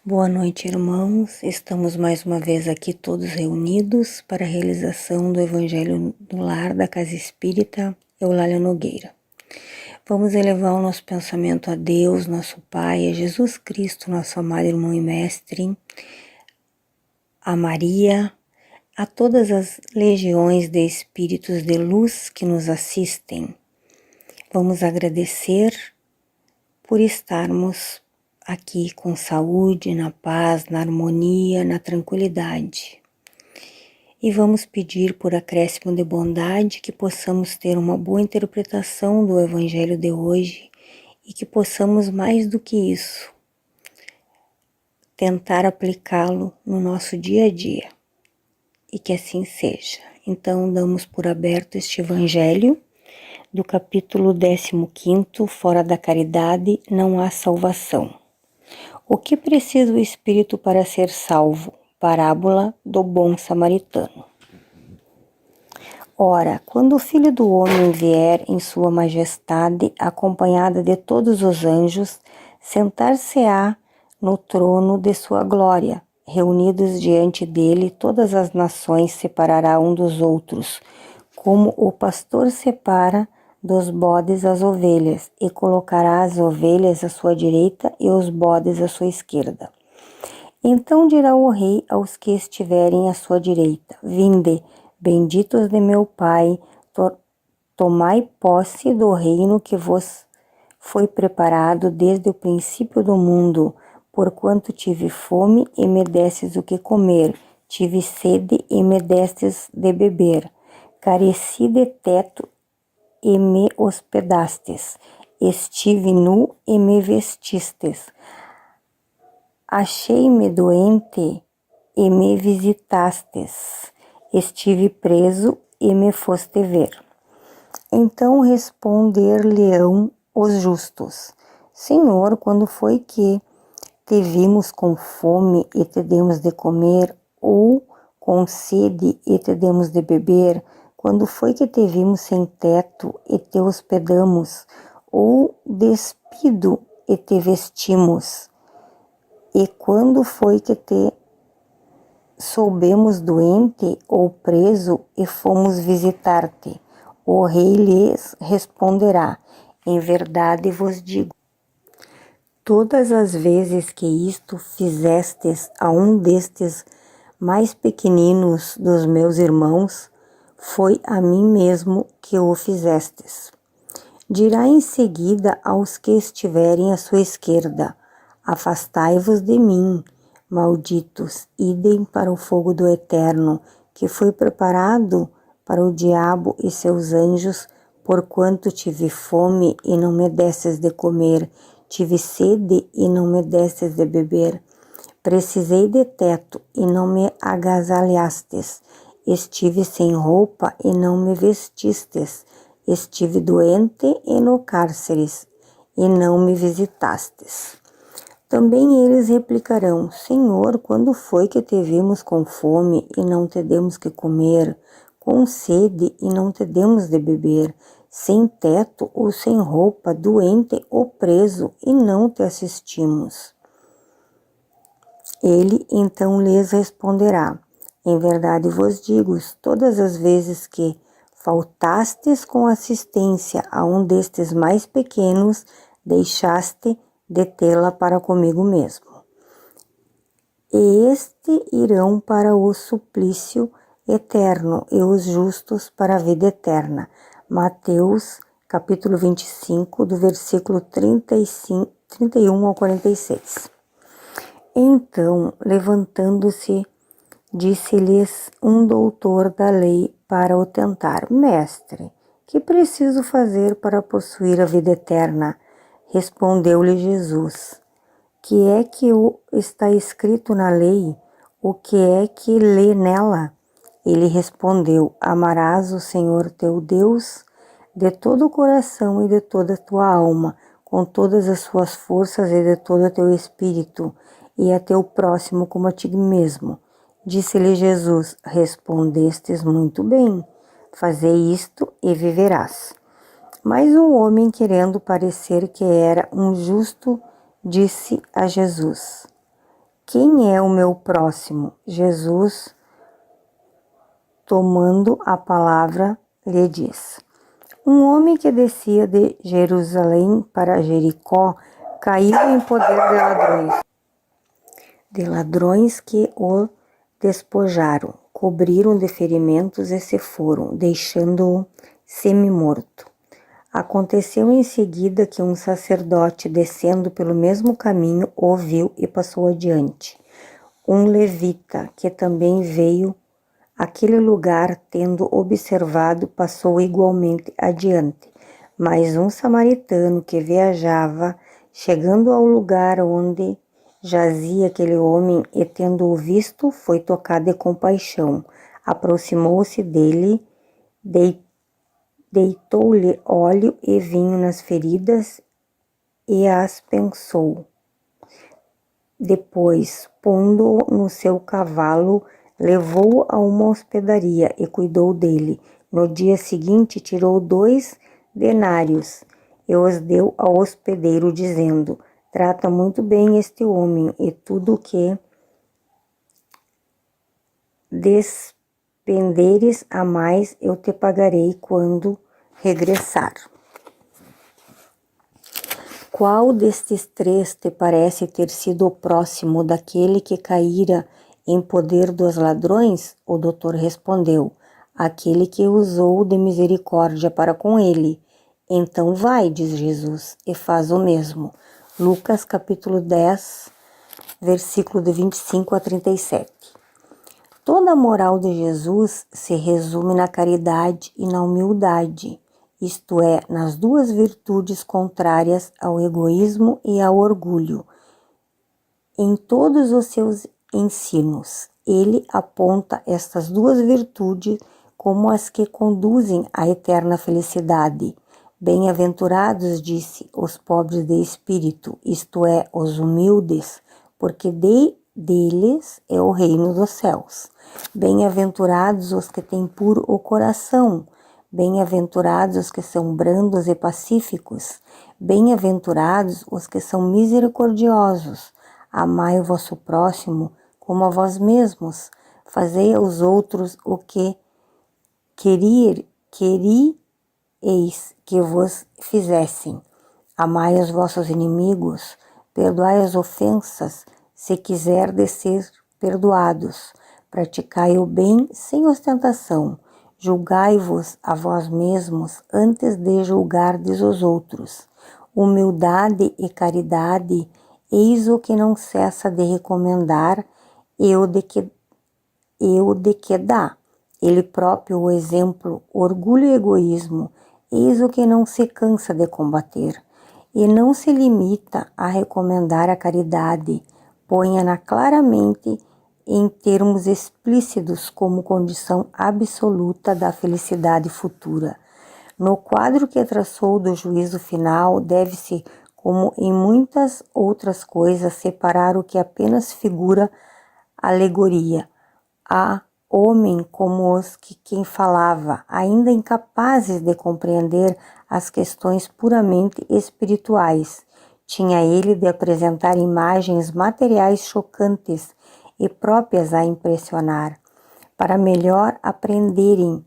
Boa noite, irmãos. Estamos mais uma vez aqui todos reunidos para a realização do Evangelho do Lar da Casa Espírita Eulália Nogueira. Vamos elevar o nosso pensamento a Deus, nosso Pai, a Jesus Cristo, nosso amado irmão e mestre, a Maria, a todas as legiões de espíritos de luz que nos assistem. Vamos agradecer por estarmos aqui com saúde, na paz, na harmonia, na tranquilidade. E vamos pedir por acréscimo de bondade que possamos ter uma boa interpretação do Evangelho de hoje e que possamos, mais do que isso, tentar aplicá-lo no nosso dia a dia. E que assim seja. Então, damos por aberto este Evangelho do capítulo 15, Fora da Caridade não há salvação. O que precisa o espírito para ser salvo? Parábola do bom samaritano. Ora, quando o Filho do Homem vier em sua majestade, acompanhada de todos os anjos, sentar-se-á no trono de sua glória. Reunidos diante dele, todas as nações separará um dos outros, como o pastor separa dos bodes as ovelhas, e colocará as ovelhas à sua direita e os bodes à sua esquerda. Então dirá o rei aos que estiverem à sua direita: Vinde, benditos de meu Pai, tomai posse do reino que vos foi preparado desde o princípio do mundo, porquanto tive fome e me destes o que comer, tive sede e me destes de beber, careci de teto e me hospedastes, estive nu e me vestistes, achei-me doente e me visitastes, estive preso e me foste ver. Então responder-lhe-ão os justos: Senhor, quando foi que te vimos com fome e te demos de comer, ou com sede e te demos de beber? Quando foi que te vimos sem teto e te hospedamos, ou despido e te vestimos? E quando foi que te soubemos doente ou preso e fomos visitar-te? O rei lhes responderá: Em verdade vos digo, todas as vezes que isto fizestes a um destes mais pequeninos dos meus irmãos, foi a mim mesmo que o fizestes. Dirá em seguida aos que estiverem à sua esquerda: Afastai-vos de mim, malditos, idem para o fogo do eterno, que foi preparado para o diabo e seus anjos, porquanto tive fome e não me destes de comer, tive sede e não me destes de beber, precisei de teto e não me agasalhastes, estive sem roupa e não me vestistes, estive doente e no cárceres e não me visitastes. Também eles replicarão: Senhor, quando foi que te vimos com fome e não te demos que comer, com sede e não te demos de beber, sem teto ou sem roupa, doente ou preso e não te assistimos? Ele então lhes responderá: Em verdade vos digo, todas as vezes que faltastes com assistência a um destes mais pequenos, deixaste de tê-la para comigo mesmo. E este irão para o suplício eterno e os justos para a vida eterna. Mateus, capítulo 25, do versículo 31 ao 46. Então, levantando-se, disse-lhes um doutor da lei para o tentar: Mestre, que preciso fazer para possuir a vida eterna? Respondeu-lhe Jesus: Que é que está escrito na lei? O que é que lê nela? Ele respondeu: Amarás o Senhor teu Deus de todo o coração e de toda a tua alma, com todas as suas forças e de todo o teu espírito, e a teu próximo como a ti mesmo. Disse-lhe Jesus: Respondestes muito bem, fazei isto e viverás. Mas um homem, querendo parecer que era um justo, disse a Jesus: Quem é o meu próximo? Jesus, tomando a palavra, lhe diz: um homem que descia de Jerusalém para Jericó caiu em poder de ladrões que o despojaram, cobriram de ferimentos e se foram, deixando-o semi-morto. Aconteceu em seguida que um sacerdote, descendo pelo mesmo caminho, o viu e passou adiante. Um levita, que também veio àquele lugar, tendo observado, passou igualmente adiante. Mas um samaritano que viajava, chegando ao lugar onde jazia aquele homem e tendo-o visto, foi tocado de compaixão. Aproximou-se dele, deitou-lhe óleo e vinho nas feridas e as pensou. Depois, pondo-o no seu cavalo, levou-o a uma hospedaria e cuidou dele. No dia seguinte, tirou 2 denários e os deu ao hospedeiro, dizendo: trata muito bem este homem, e tudo o que despenderes a mais eu te pagarei quando regressar. Qual destes 3 te parece ter sido o próximo daquele que caíra em poder dos ladrões? O doutor respondeu: aquele que usou de misericórdia para com ele. Então vai, diz Jesus, e faz o mesmo. Lucas capítulo 10, versículo de 25 a 37. Toda a moral de Jesus se resume na caridade e na humildade, isto é, nas 2 virtudes contrárias ao egoísmo e ao orgulho. Em todos os seus ensinos, ele aponta estas 2 virtudes como as que conduzem à eterna felicidade. Bem-aventurados, disse, os pobres de espírito, isto é, os humildes, porque deles é o reino dos céus. Bem-aventurados os que têm puro o coração. Bem-aventurados os que são brandos e pacíficos. Bem-aventurados os que são misericordiosos. Amai o vosso próximo como a vós mesmos. Fazei aos outros o que queríeis que vos fizessem. Amai os vossos inimigos. Perdoai as ofensas, se quiserdes ser perdoados. Praticai o bem sem ostentação. Julgai-vos a vós mesmos antes de julgardes os outros. Humildade e caridade, eis o que não cessa de recomendar e o de que dá. Ele próprio o exemplo, orgulho e egoísmo, eis o que não se cansa de combater. E não se limita a recomendar a caridade, ponha-na claramente em termos explícitos como condição absoluta da felicidade futura. No quadro que traçou do juízo final, deve-se, como em muitas outras coisas, separar o que apenas figura alegoria. Há homem como os que quem falava, ainda incapazes de compreender as questões puramente espirituais. Tinha ele de apresentar imagens materiais chocantes e próprias a impressionar. Para melhor aprenderem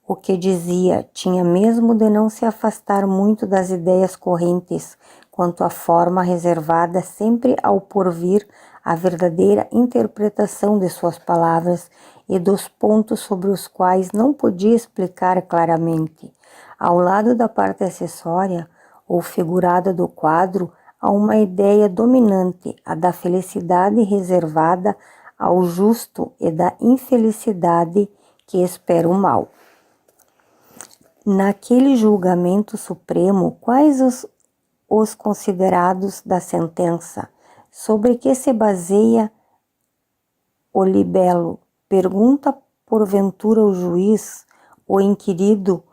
o que dizia, tinha mesmo de não se afastar muito das ideias correntes, quanto à forma reservada sempre ao porvir a verdadeira interpretação de suas palavras e dos pontos sobre os quais não podia explicar claramente. Ao lado da parte acessória, ou figurada do quadro, há uma ideia dominante, a da felicidade reservada ao justo e da infelicidade que espera o mal. Naquele julgamento supremo, quais os considerados da sentença? Sobre que se baseia o libelo? Pergunta porventura o juiz, o inquirido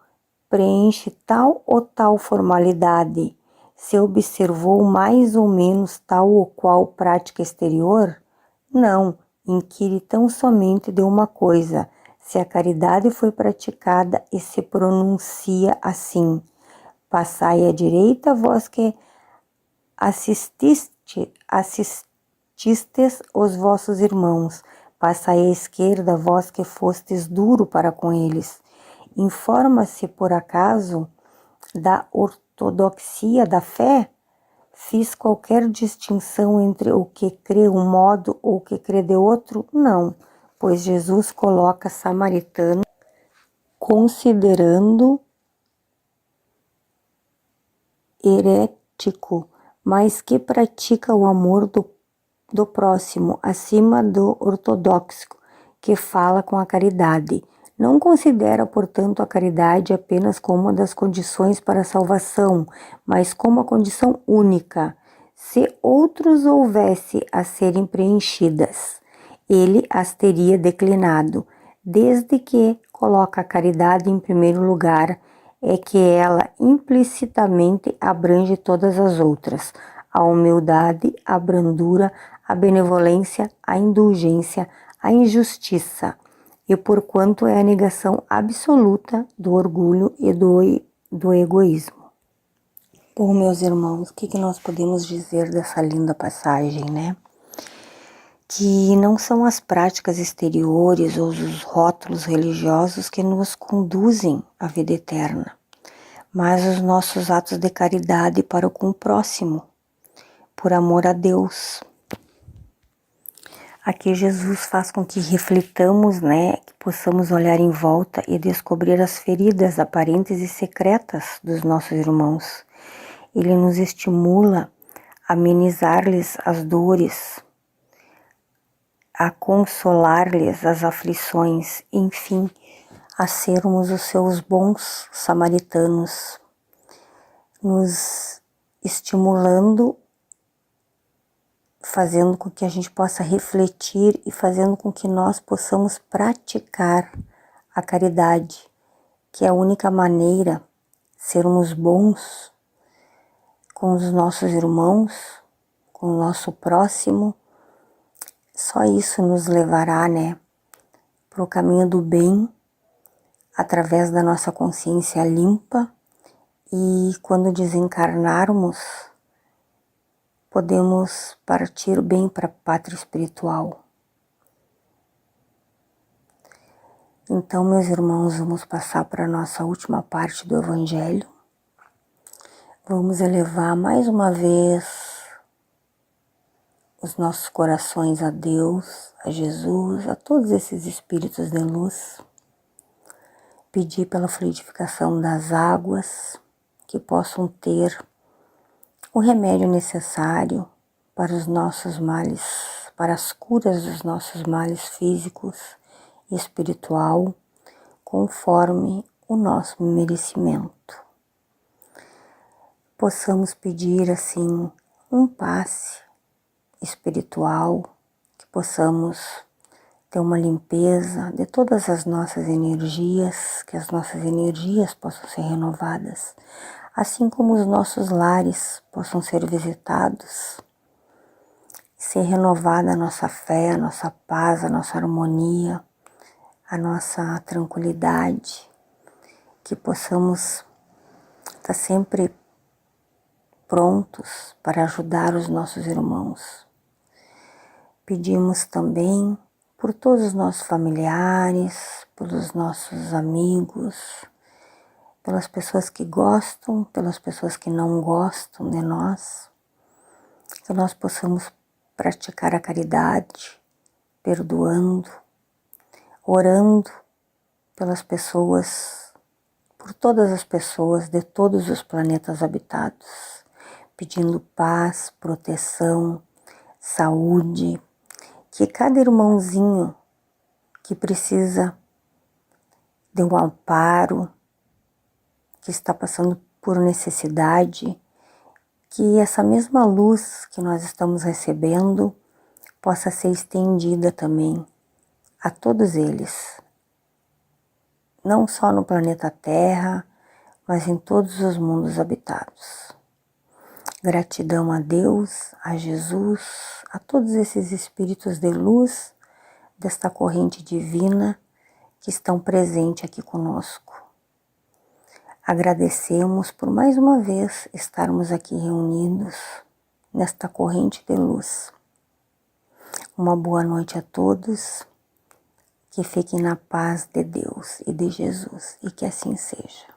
preenche tal ou tal formalidade? Se observou mais ou menos tal ou qual prática exterior? Não, inquire tão somente de uma coisa, se a caridade foi praticada, e se pronuncia assim: passai à direita, vós que assististe injustistes os vossos irmãos, passai à esquerda, vós que fostes duro para com eles. Informa-se, por acaso, da ortodoxia da fé? Fiz qualquer distinção entre o que crê um modo ou o que crê de outro? Não, pois Jesus coloca samaritano considerando herético, mas que pratica o amor do próximo acima do ortodoxo, que fala com a caridade. Não considera, portanto, a caridade apenas como uma das condições para a salvação, mas como a condição única. Se outros houvesse a serem preenchidas, ele as teria declinado, desde que coloca a caridade em primeiro lugar, é que ela implicitamente abrange todas as outras: a humildade, a brandura, a benevolência, a indulgência, a injustiça, e porquanto é a negação absoluta do orgulho e do egoísmo. Bom, meus irmãos, o que nós podemos dizer dessa linda passagem, né? Que não são as práticas exteriores ou os rótulos religiosos que nos conduzem à vida eterna, mas os nossos atos de caridade para com o próximo, por amor a Deus. Aqui Jesus faz com que reflitamos, né, que possamos olhar em volta e descobrir as feridas aparentes e secretas dos nossos irmãos. Ele nos estimula a amenizar-lhes as dores, a consolar-lhes as aflições, enfim, a sermos os seus bons samaritanos, nos estimulando, fazendo com que a gente possa refletir e fazendo com que nós possamos praticar a caridade, que é a única maneira de sermos bons com os nossos irmãos, com o nosso próximo. Só isso nos levará, né, para o caminho do bem, através da nossa consciência limpa, e quando desencarnarmos, podemos partir bem para a pátria espiritual. Então, meus irmãos, vamos passar para a nossa última parte do Evangelho. Vamos elevar mais uma vez os nossos corações a Deus, a Jesus, a todos esses espíritos de luz. Pedir pela fluidificação das águas, que possam ter o remédio necessário para os nossos males, para as curas dos nossos males físicos e espiritual, conforme o nosso merecimento. Possamos pedir, assim, um passe espiritual, que possamos ter uma limpeza de todas as nossas energias, que as nossas energias possam ser renovadas, assim como os nossos lares possam ser visitados, ser renovada a nossa fé, a nossa paz, a nossa harmonia, a nossa tranquilidade, que possamos estar sempre prontos para ajudar os nossos irmãos. Pedimos também por todos os nossos familiares, pelos nossos amigos, pelas pessoas que gostam, pelas pessoas que não gostam de nós, que nós possamos praticar a caridade, perdoando, orando pelas pessoas, por todas as pessoas de todos os planetas habitados, pedindo paz, proteção, saúde, que cada irmãozinho que precisa de um amparo, que está passando por necessidade, que essa mesma luz que nós estamos recebendo possa ser estendida também a todos eles, não só no planeta Terra, mas em todos os mundos habitados. Gratidão a Deus, a Jesus, a todos esses espíritos de luz desta corrente divina que estão presentes aqui conosco. Agradecemos por mais uma vez estarmos aqui reunidos nesta corrente de luz. Uma boa noite a todos, que fiquem na paz de Deus e de Jesus, e que assim seja.